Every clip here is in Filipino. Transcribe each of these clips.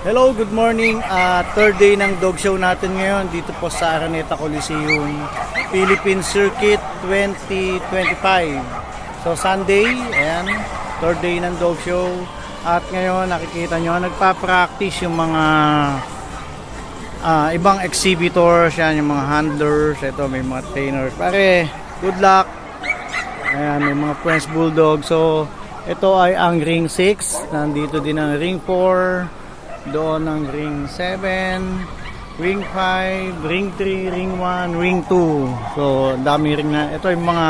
Hello, good morning. Third day ng dog show natin ngayon dito po sa Araneta Coliseum, Philippine Circuit 2025. So Sunday, ayan, third day ng dog show. At ngayon nakikita nyo, nagpa-practice yung mga ibang exhibitors, yan, yung mga handlers. Ito may mga trainers. Pare, good luck. Ayan, may mga French Bulldog. So ito ay ang ring 6. Nandito din ang ring 4. Doon ang ring 7, ring 5, ring 3, ring 1, ring 2. So, dami ring na. Ito yung mga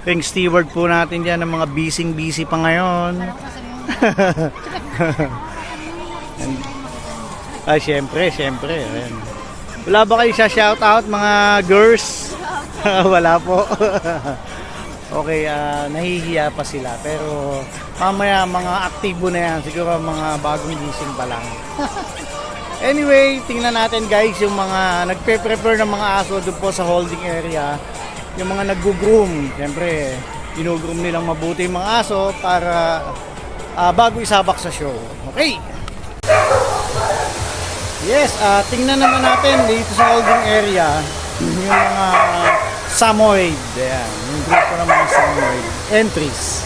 ring steward po natin dyan, ng mga busy pa ngayon. Ay, syempre. Ayan. Wala ba kayo sa shoutout mga girls? Wala po. Okay, nahihiya pa sila. Pero mamaya mga aktibo na yan. Siguro mga bagong gising pa lang. Anyway, tingnan natin guys yung mga nagpe-prepare ng mga aso doon po sa holding area. Yung mga nag-groom. Siyempre, ginugroom nilang mabuti yung mga aso para bago isabak sa show. Okay. Yes, tingnan naman natin dito sa holding area yung mga Samoyed. Ayan, yung grupo ng mga Samoyed entries.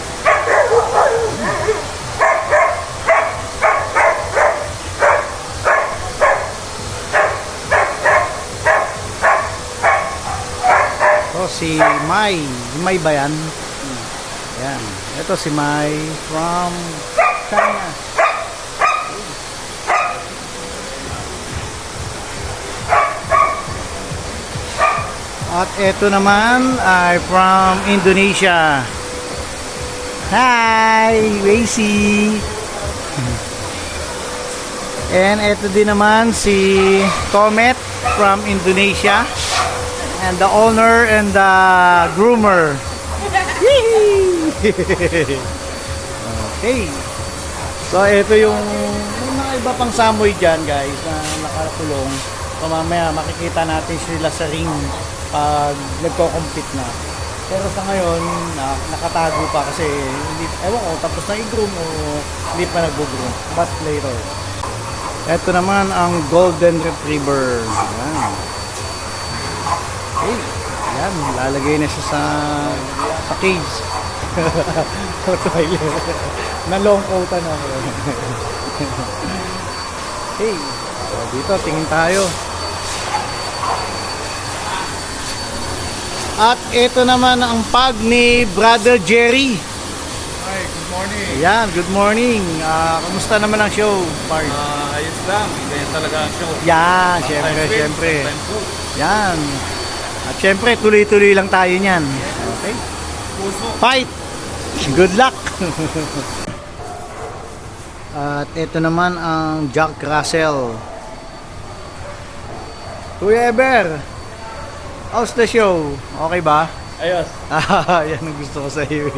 So si Mai ba yan? Ayan, ito si Mai from China. At ito naman ay from Indonesia. Hi, Wacy. And ito din naman si Comet from Indonesia. And the owner and the groomer. Okay. So ito yung mga iba pang samoy dyan guys na nakakulong. So mamaya makikita natin sila sa ring pag nagko-compete na. Pero sa ngayon, nakatago pa kasi hindi, ewan ko, tapos na i-groom o hindi pa nag-groom. But later. Ito naman ang Golden Retriever. Ayan. Okay. Ayan, lalagay na siya sa cage. Na-long coat na. Okay. So, dito, tingin tayo. At ito naman ang pag ni Brother Jerry. Hi, good morning. Ayan, good morning. Kamusta naman ang show, Park? Ayos lang, ganyan talaga ang show. Yan, syempre. Yan. At syempre, tuloy-tuloy lang tayo niyan. Okay? Fight! Good luck! At ito naman ang Jack Russell. Kuya Eber, how's the show? Okay ba? Ayos. Yan ang gusto ko sa iyo.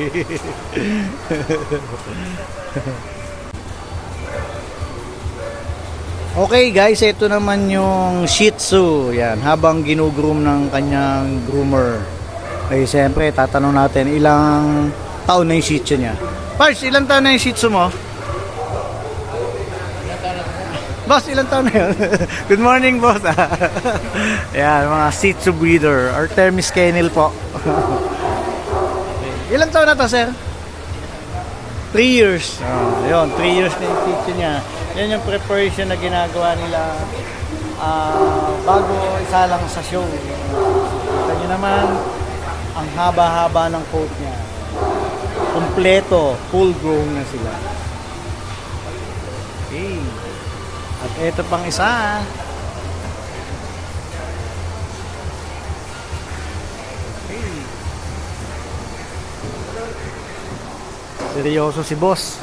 Okay guys, ito naman yung Shih Tzu. Yan, habang ginugroom ng kanyang groomer. Okay, siyempre, tatanong natin ilang taon na yung Shih Tzu niya. Pars, ilang taon na yung Shih Tzu mo? Boss, ilang taon na yun? Good morning, boss. Ayan, mga Shih Tzu breeder. Artemis Kennel po. Ilang taon na to, sir? 3 years. Yun, 3 years na yung Shih Tzu niya. Yan yung preparation na ginagawa nila bago isa lang sa show. Kita nyo naman, ang haba-haba ng coat niya. Kompleto, full grown na sila. Okay. At ito pang isa. Okay. Seryoso si boss.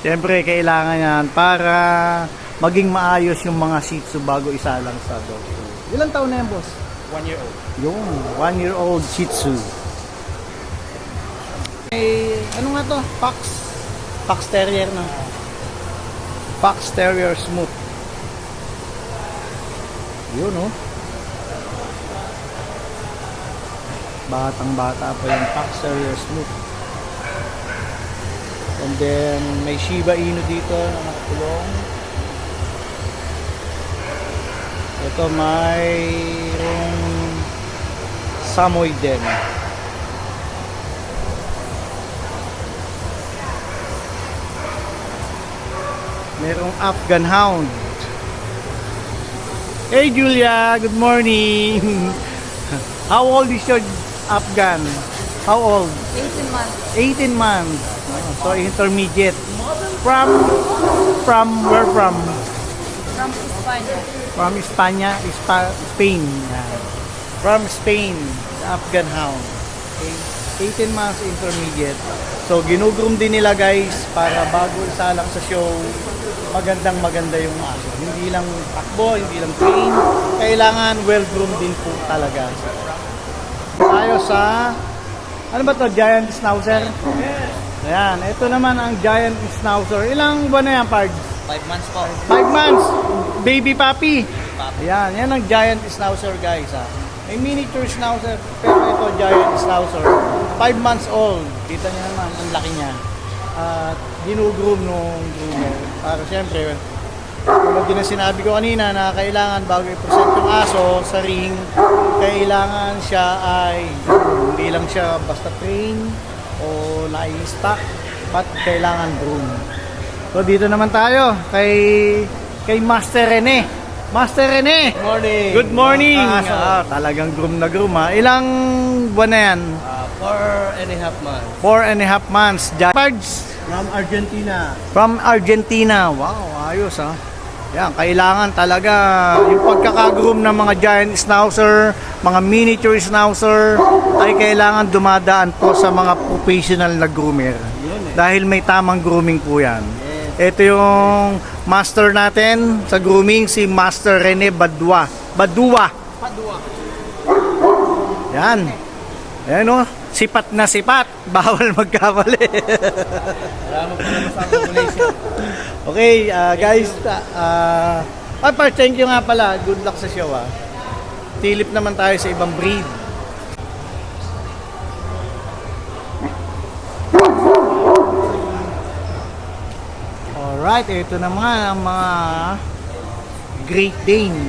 Siyempre, kailangan yan para maging maayos yung mga Shih Tzu bago isa lang sa dog. Ilang taon na yan, boss? 1 year old. Yung 1-year-old Shih Tzu. Ano nga to? Fox Terrier na. Fox Terrier Smooth. Yun, oh. Batang bata pa yung Fox Terrier Smooth. And then may Shiba Inu dito na nakakulong. Ito mayroong Samoy din. Merong Afghan Hound. Hey Julia, good morning. How old is your Afghan? How old? 18 months. 18 months. So intermediate. From where from? From España. From España, Spain. Yan. From Spain, the Afghan Hound. Okay. 18 months intermediate. So ginugroom din nila guys para bago isalang sa show, maganda yung aso. Hindi lang takbo, hindi lang train. Kailangan well-groomed din po talaga. Tayo sa, ano ba to? Giant Schnauzer? Ayan, ito naman ang Giant Schnauzer. Ilang buwan na yan, Pards? 5 months po. 5 months. Baby puppy. Ayan, yan ang Giant Schnauzer guys. Ha. May miniature Schnauzer, pero ito Giant Schnauzer. 5 months old. Kita niyo naman, ang laki niya. At ginugroom nung groomer. Para siyempre, tulad din ang sinabi ko kanina na kailangan bago i-present yung aso sa ring, kailangan siya ay hindi lang siya basta train o nai-stock, but kailangan groom. So dito naman tayo kay Master Rene. Master Rene! Morning. Good morning! Aso. Talagang groom na groom ha. Ilang buwan na yan? 4.5 months. 4.5 months. Pards From Argentina. from Argentina. Wow, ayos ha. Yan, kailangan talaga yung pagkakagroom ng mga giant schnauzer, mga miniature schnauzer, ay kailangan dumadaan po sa mga professional na groomer. Dahil may tamang grooming po yan. Ito yung master natin sa grooming, si Master Rene Badua. Yan. Ayan o, sipat na sipat. Bawal magkamali. Salamat po naman sa population. Okay, guys. Thank you nga pala. Good luck sa show. Tilip naman tayo sa ibang breed. Alright, ito naman ang mga Great Dane.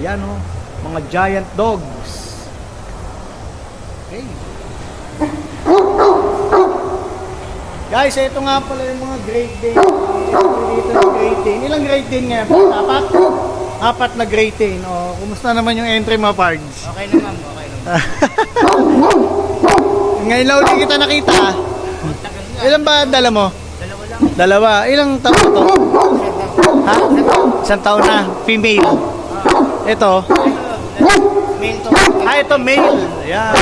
Yan o, mga giant dogs. Okay. Guys, ito nga pala yung mga Great Dane. Dito ng Great Dane. Ilang Great Dane nga? Apat? Apat na Great Dane. O, kumusta naman yung entry mo, Pards? Okay naman, okay naman. Ngayon lang ulit kita nakita. Ilan ba dala mo? Dalawa lang. Dalawa. Ilang taon to? Ha? Isang taon na. Female. Ito. Mail to. Ito male. Ayan.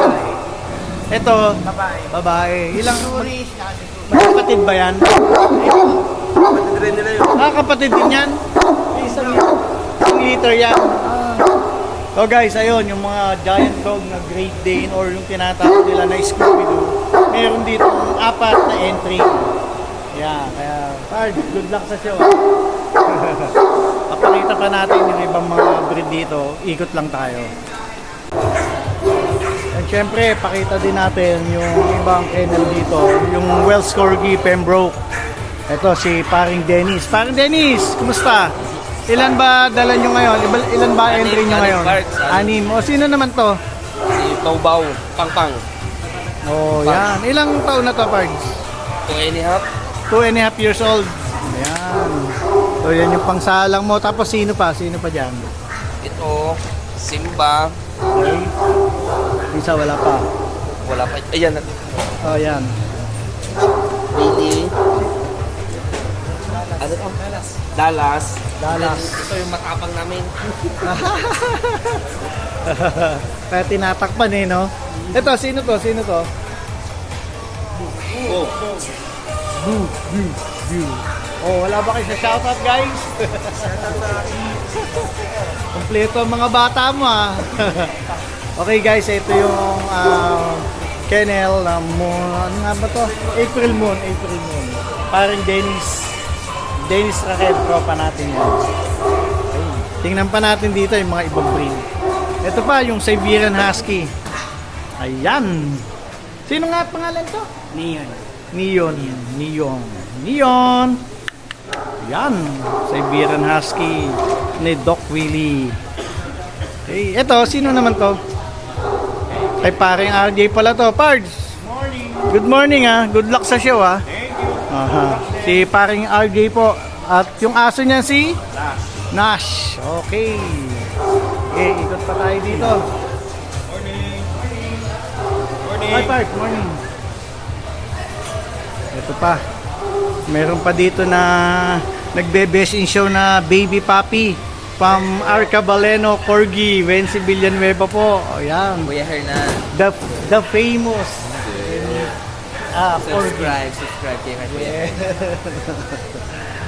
Ito. Babae. Babae. Ilang Tourist. Kasi kapatid ba yan? kapatid rin nila yun. Kapatid din yan. Isang liter yan. So guys, ayun, yung mga giant dog na Great Dane or yung tinatawag nila na Scooby-Doo, meron dito 4 na entry. Yeah, kaya, Pard, good luck sa show. Papakita pa natin yung ibang mga breed dito. Ikot lang tayo. And syempre, pakita din natin yung ibang kennel dito. Yung Welsh Corgi Pembroke. Ito si Paring Dennis. Paring Dennis, kumusta? Ilan ba dala nyo ngayon? Ilan ba entry nyo ngayon? Anim. O sino naman to? Si Taubaw. Pangpang. Oh, yan. Ilang taon na to, Pards? 2.5. 2.5 years old. Ayan. So yan yung pangsalang mo. Tapos sino pa? Sino pa dyan? Ito. Simba. Okay. Isa wala pa. Wala pa. Ayan. Oh, yan. Bailey. Ano to? Dallas. Dallas. Ito yung matapang namin. Kaya tinatakpan eh, no? Ito, sino to? Sino to? Oh. Oh, wala ba kayo sa shoutout, guys? Kompleto ang mga bata mo, ah. Okay, guys, ito yung kennel na ano nga ba to? April Moon. Parang Dennis Raquel, tropa natin yan. Okay. Tingnan pa natin dito yung mga ibang breed. Ito pa, yung Siberian Husky. Ayan. Sino nga at pangalan to? Neon. Neon. Neon. Neon. Yan. Siberian Husky ni Doc Willie. Okay, eto, sino naman to? Ay, paring RJ pala to. Pards. Good morning ah. Good luck sa show ah. Thank you. Aha. Si paring RJ po. At yung aso niya si? Nash. Okay. Okay, ikot pa tayo dito. Morning. Morning. Hi Park, morning. Ito pa. Meron pa dito na nagbe-best in show na baby puppy from Arca Baleno Corgi, Wency Villanueva po. O yan. Kuya Hernan. The famous Corgi. Subscribe kay Kuya.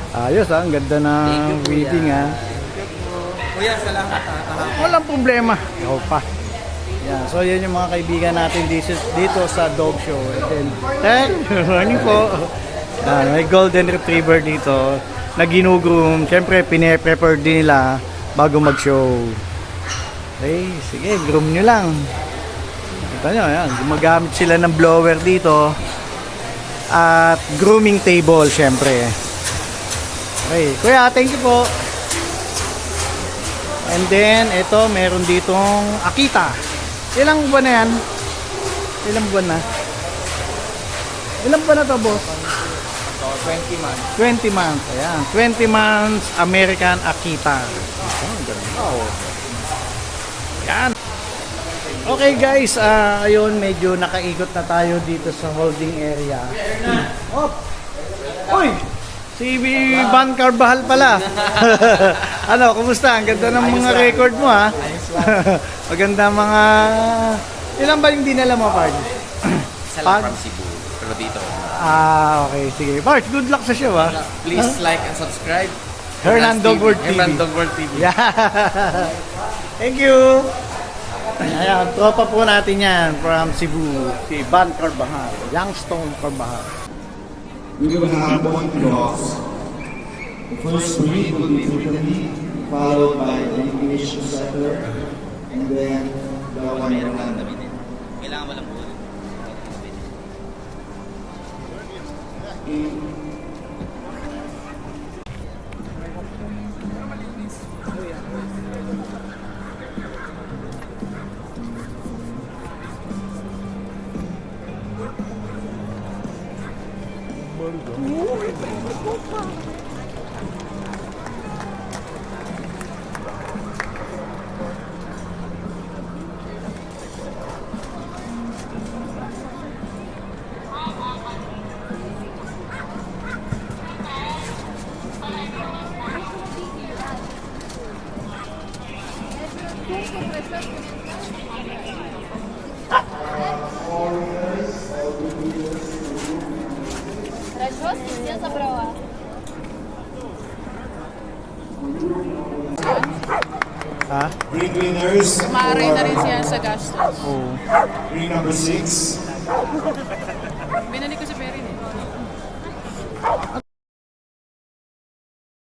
Ayos ang ganda na wedding ha. Kuya, salamat Walang problema. Ikaw pa. Yan. So yan yung mga kaibigan natin dito sa dog show. And then, good morning po. May golden retriever dito na ginugroom. Siyempre, pine-prepare din nila bago mag-show. Okay, sige, groom nyo lang. Kita nyo, yan. Gumagamit sila ng blower dito. At grooming table, siyempre. Okay, kuya, thank you po. And then, ito, meron ditong Akita. Ilang buwan na yan? Ilang buwan na? Ilang buwan na to, boss? 20 months. 20 months. Ayan. 20 months American Akita. Yan. Okay guys, ayun, medyo nakaikot na tayo dito sa holding area. Oh! Uy! Si Van Carvajal pala. Ano, kumusta? Ang ganda ng mga record mo ha. Maganda mga... Ilan ba yung dinala mo, Pard? Isa lang from Cebu. Pero dito. Okay, sige. Pard, good luck sa show ha. Please like and subscribe. Hernan Dog World TV. Hernan Dog World TV. Yeah. Thank you. Ayan, tropa po natin yan from Cebu. Si Van Carvajal. Youngstone Carvajal. We will have one cross. The first breed will be Brittany, followed by the English settler, and then the one in London. Расчески все забрала. Ha? Breed winners Maaray na rin for siya sa gastos. Oo. breed number 6. Binalik ko si